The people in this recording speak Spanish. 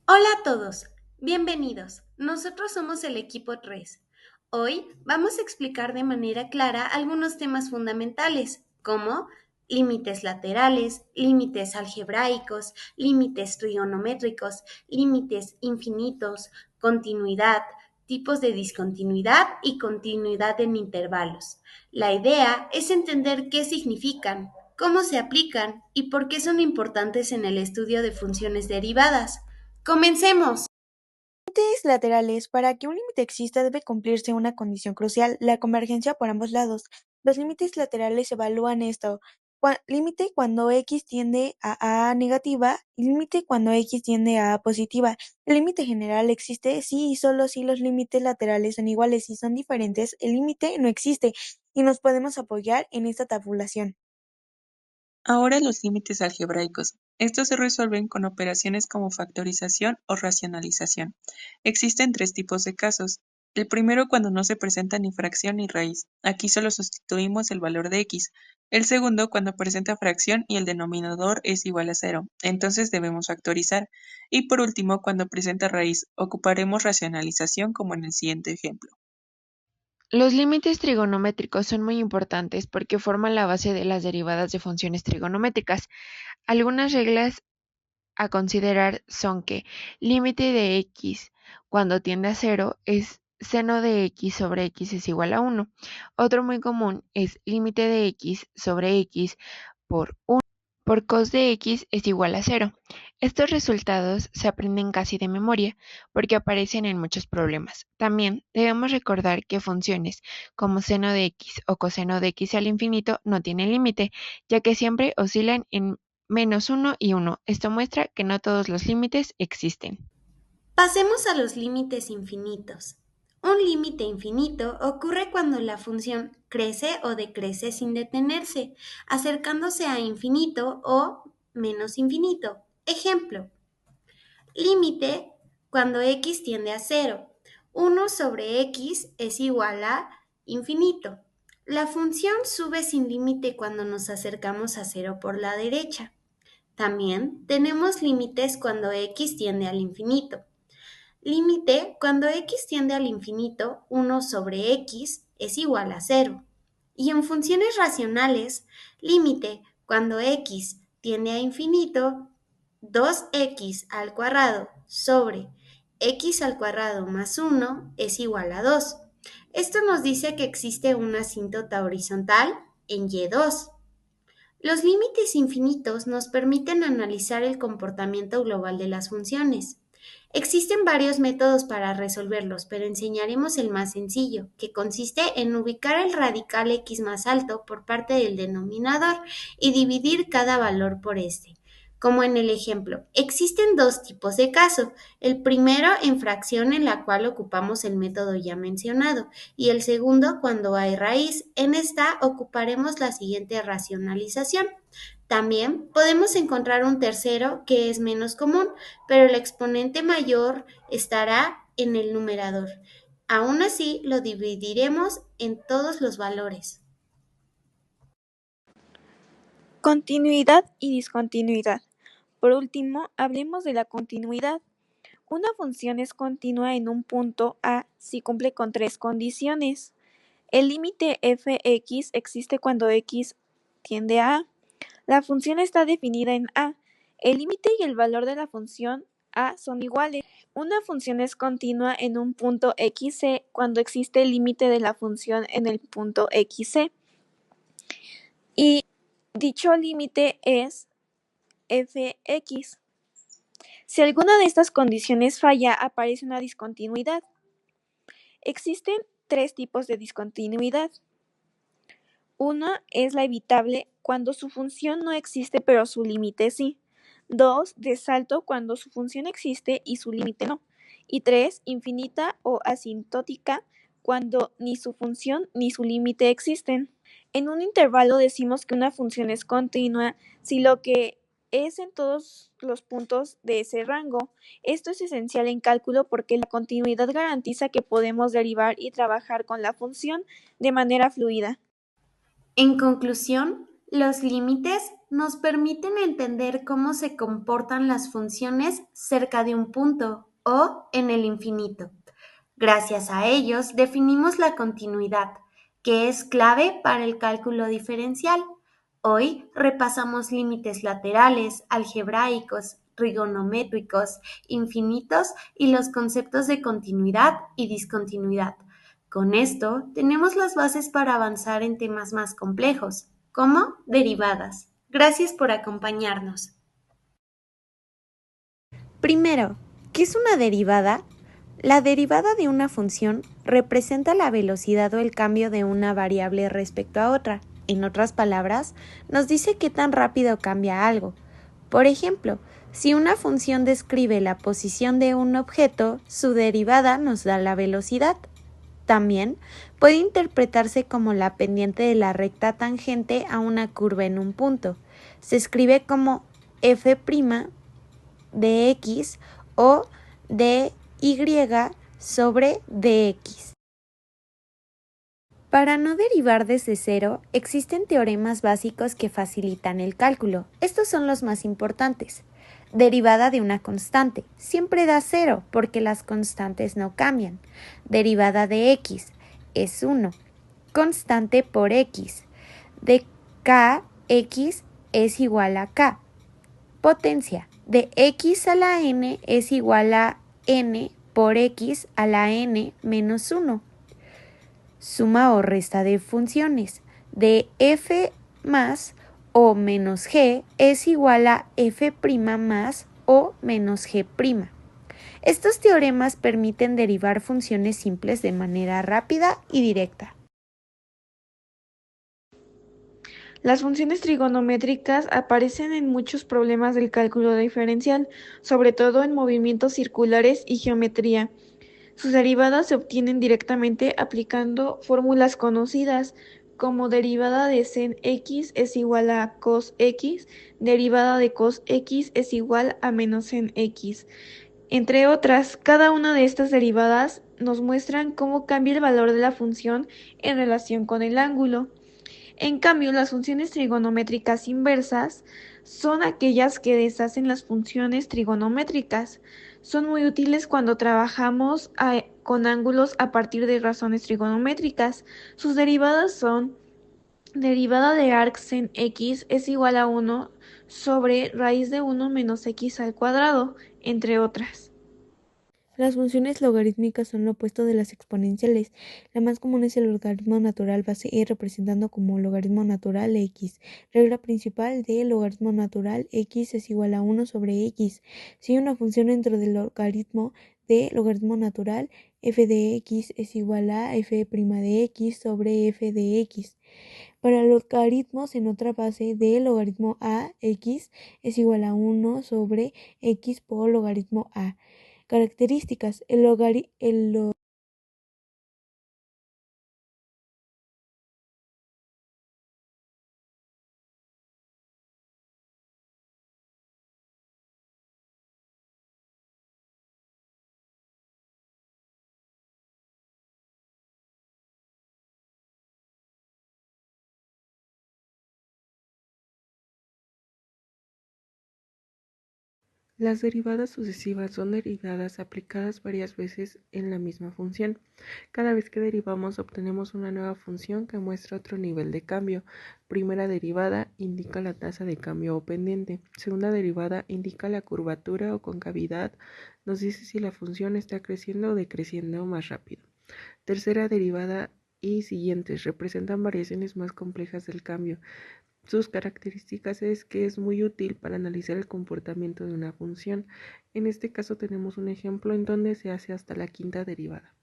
Hola a todos, bienvenidos. Nosotros somos el equipo 3. Hoy vamos a explicar de manera clara algunos temas fundamentales, como límites laterales, límites algebraicos, límites trigonométricos, límites infinitos, continuidad, tipos de discontinuidad y continuidad en intervalos. La idea es entender qué significan, cómo se aplican y por qué son importantes en el estudio de funciones derivadas. ¡Comencemos! Límites laterales. Para que un límite exista debe cumplirse una condición crucial, la convergencia por ambos lados. Los límites laterales evalúan esto. Límite cuando x tiende a negativa y límite cuando x tiende a positiva. El límite general existe si y solo si los límites laterales son iguales. Si son diferentes, el límite no existe y nos podemos apoyar en esta tabulación. Ahora los límites algebraicos. Estos se resuelven con operaciones como factorización o racionalización. Existen tres tipos de casos. El primero cuando no se presenta ni fracción ni raíz. Aquí solo sustituimos el valor de x. El segundo cuando presenta fracción y el denominador es igual a cero. Entonces debemos factorizar. Y por último, cuando presenta raíz, ocuparemos racionalización como en el siguiente ejemplo. Los límites trigonométricos son muy importantes porque forman la base de las derivadas de funciones trigonométricas. Algunas reglas a considerar son que límite de x cuando tiende a cero es seno de x sobre x es igual a 1. Otro muy común es límite de x sobre x por 1 por cos de x es igual a cero. Estos resultados se aprenden casi de memoria porque aparecen en muchos problemas. También debemos recordar que funciones como seno de x o coseno de x al infinito no tienen límite, ya que siempre oscilan en -1 y 1. Esto muestra que no todos los límites existen. Pasemos a los límites infinitos. Un límite infinito ocurre cuando la función crece o decrece sin detenerse, acercándose a infinito o menos infinito. Ejemplo, límite cuando x tiende a cero. 1 sobre x es igual a infinito. La función sube sin límite cuando nos acercamos a cero por la derecha. También tenemos límites cuando x tiende al infinito. Límite cuando x tiende al infinito, 1 sobre x es igual a cero. Y en funciones racionales, límite cuando x tiende a infinito, 2x al cuadrado sobre x al cuadrado más 1 es igual a 2. Esto nos dice que existe una asíntota horizontal en y2. Los límites infinitos nos permiten analizar el comportamiento global de las funciones. Existen varios métodos para resolverlos, pero enseñaremos el más sencillo, que consiste en ubicar el radical x más alto por parte del denominador y dividir cada valor por este. Como en el ejemplo, existen dos tipos de caso. El primero en fracción en la cual ocupamos el método ya mencionado y el segundo cuando hay raíz. En esta ocuparemos la siguiente racionalización. También podemos encontrar un tercero que es menos común, pero el exponente mayor estará en el numerador. Aún así, lo dividiremos en todos los valores. Continuidad y discontinuidad. Por último, hablemos de la continuidad. Una función es continua en un punto A si cumple con tres condiciones. El límite f(x) existe cuando x tiende a A. La función está definida en A. El límite y el valor de la función A son iguales. Una función es continua en un punto xc cuando existe el límite de la función en el punto xc. Y dicho límite es fx. Si alguna de estas condiciones falla, aparece una discontinuidad. Existen tres tipos de discontinuidad. Una es la evitable cuando su función no existe pero su límite sí. 2, de salto cuando su función existe y su límite no. Y 3, infinita o asintótica cuando ni su función ni su límite existen. En un intervalo decimos que una función es continua si lo que es en todos los puntos de ese rango. Esto es esencial en cálculo porque la continuidad garantiza que podemos derivar y trabajar con la función de manera fluida. En conclusión, los límites nos permiten entender cómo se comportan las funciones cerca de un punto o en el infinito. Gracias a ellos definimos la continuidad, que es clave para el cálculo diferencial. Hoy repasamos límites laterales, algebraicos, trigonométricos, infinitos y los conceptos de continuidad y discontinuidad. Con esto tenemos las bases para avanzar en temas más complejos, como derivadas. Gracias por acompañarnos. Primero, ¿qué es una derivada? La derivada de una función representa la velocidad o el cambio de una variable respecto a otra. En otras palabras, nos dice qué tan rápido cambia algo. Por ejemplo, si una función describe la posición de un objeto, su derivada nos da la velocidad. También puede interpretarse como la pendiente de la recta tangente a una curva en un punto. Se escribe como f' de x o de y sobre dx. Para no derivar desde cero, existen teoremas básicos que facilitan el cálculo. Estos son los más importantes. Derivada de una constante. Siempre da cero porque las constantes no cambian. Derivada de x es 1. Constante por x. De kx es igual a k. Potencia de x a la n es igual a n por x a la n menos 1. Suma o resta de funciones de f más o menos g es igual a f' más o menos g'. Estos teoremas permiten derivar funciones simples de manera rápida y directa. Las funciones trigonométricas aparecen en muchos problemas del cálculo diferencial, sobre todo en movimientos circulares y geometría. Sus derivadas se obtienen directamente aplicando fórmulas conocidas, como derivada de sen x es igual a cos x, derivada de cos x es igual a menos sen x. Entre otras, cada una de estas derivadas nos muestran cómo cambia el valor de la función en relación con el ángulo. En cambio, las funciones trigonométricas inversas son aquellas que deshacen las funciones trigonométricas. Son muy útiles cuando trabajamos con ángulos a partir de razones trigonométricas. Sus derivadas son derivada de arc sen x es igual a 1 sobre raíz de 1 menos x al cuadrado, entre otras. Las funciones logarítmicas son lo opuesto de las exponenciales. La más común es el logaritmo natural base e representando como logaritmo natural x. Regla principal de logaritmo natural: x es igual a 1 sobre x. Si hay una función dentro del logaritmo de logaritmo natural, f de x es igual a f' de x sobre f de x. Para logaritmos en otra base de logaritmo a, x es igual a 1 sobre x por logaritmo a. Características: Las derivadas sucesivas son derivadas aplicadas varias veces en la misma función. Cada vez que derivamos obtenemos una nueva función que muestra otro nivel de cambio. Primera derivada indica la tasa de cambio o pendiente. Segunda derivada indica la curvatura o concavidad. Nos dice si la función está creciendo o decreciendo más rápido. Tercera derivada y siguientes representan variaciones más complejas del cambio. Sus características es que es muy útil para analizar el comportamiento de una función. En este caso tenemos un ejemplo en donde se hace hasta la quinta derivada.